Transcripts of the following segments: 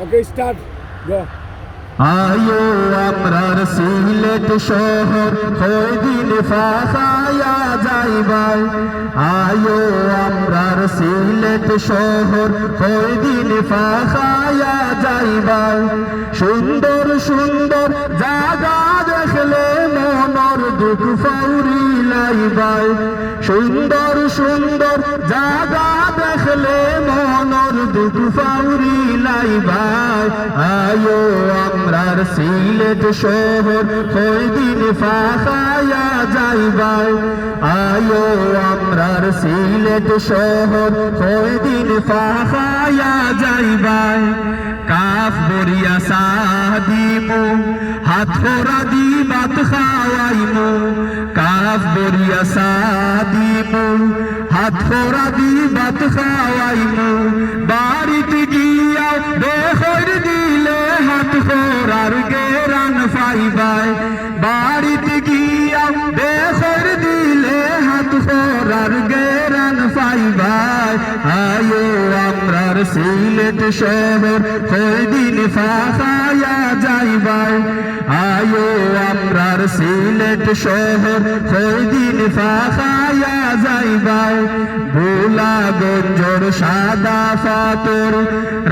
Okay, start. Go. আয়ো আমরার সিলেট শহর হয় দিন ফাখায়া যাইবাই আয়ো আমরার সিলেট শহর হয় দিন ফাখায়া যাইবাই সুন্দর সুন্দর জায়গা দেখলে মনর দুঃখ ফাউরি লাইবাই সুন্দর সুন্দর জায়গা দেখলে মনর দুঃখ ফাউরি লাইবাই আয়ো আমরার সিলেট শহর হয় দিন ফাখায়া যাইবাই আয়ো আমরার সিলেট শহর হয় দিন ফাখায়া যাইবাই কাফ বরিয়া সাদিমু হাত খোরা দি ভাত খাওয়াইমু কাফ বরিয়া সাদিমু হাত খোরা দি ভাত খাওয়াইমু বাড়িতে গিয়া বেখর দিলে হাত খোরার গেরান পাইবাই বাড়িতে গিয়া বেখর দিলে হাত খোরার গেরান পাইবাই আয়ো আমরার সিলেট শহর হয় দিন ফাখায়া যাইবাই আয়ো আমরার সিলেট শহর হয় দিন ফাখায়া যাইবাই ভোলা গঞ্জর সাদা পাথর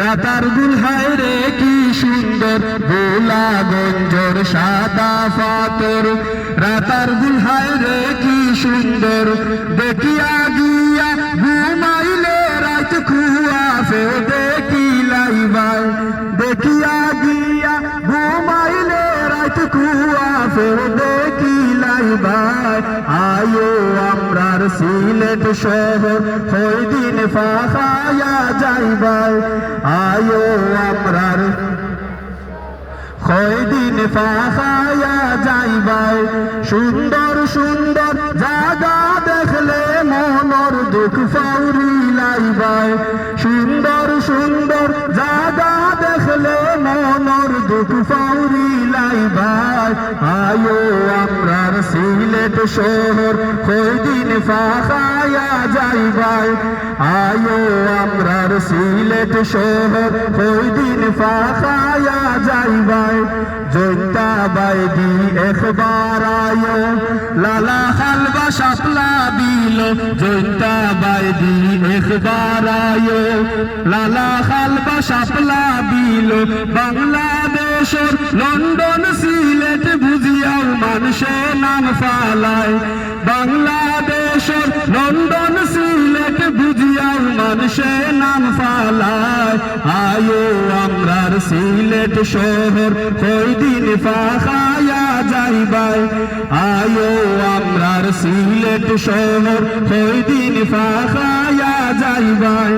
রাতার গুলহায় রে কি সুন্দর ভোলা গঞ্জর সাদা পাথর রাতার গুলহায় রে কি সুন্দর দেখিয়া গিয়া ঘুমাইলে রাত খুয়া ফেও দেখি লাইবাই দেখিয়া গিয়া ঘুমাইলে রাত খুয়া ফেও দেখি লাইবাই আয়ো আমরার সিলেট শহর হয় দিন ফাখায়া যাইবাই আয়ো আমরার হয় দিন ফাখায়া যাইবাই সুন্দর সুন্দর জায়গা দেখলে মনর দুঃখ ফাউরি লাইবাই সুন্দর সুন্দর জায়গা দেখলে মনর দুঃখ ফাউরি লাইবাই আয়ো আমরার সিলেট শহর হয় দিন ফাখায়া যাইবাই আয়ো আমরার সিলেট শহর হয় দিন ফাখায়া যাইবাই জৈন্তা বাইদি একবার আয়ো লালা হালবা শাপলা দিল জৈন্তা বাইদি একবার আয়ো লালা হালবা শাপলা দিল বাংলাদেশের লন্ডন সিলেট বুঝিয়াও মানুষে নাম ফালায় বাংলাদেশের লন্ডন সিলেট বুঝিয়াও মানুষে নাম ফালায় আয়ো আমরার সিলেট শহর হয় দিন ফাখায়া যাইবাই আয়ো আমরার সিলেট শহর হয় দিন ফাখায়া যাইবাই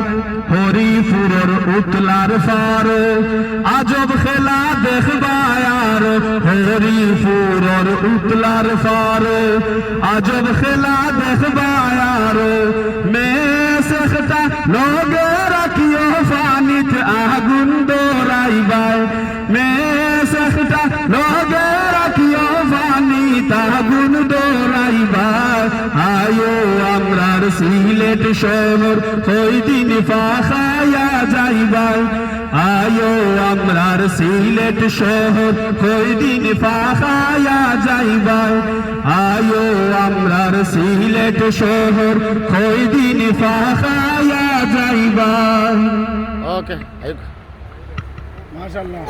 হরিপুরর উতলার ফারো আজব খেলা দেখবাই আর হরিপুরর উতলার ফারো আজব খেলা দেখবাই আর মেসেখটা লগে রাখিও পানিত আগুন দৌড়াইবাই মেসেখটা লগে রাখিও পানিত আগুন দৌড়াইবাই আয়ো আমরার সিলেট শহর হয় দিন ফাখায়া যাইবাই আয়ো আমরার সিলেট শহর হয় দিন ফাখায়া যাইবাই আয়ো আমরার সিলেট শহর হয় দিন ফাখায়া যাইবাই Okay. মাশাআল্লাহ।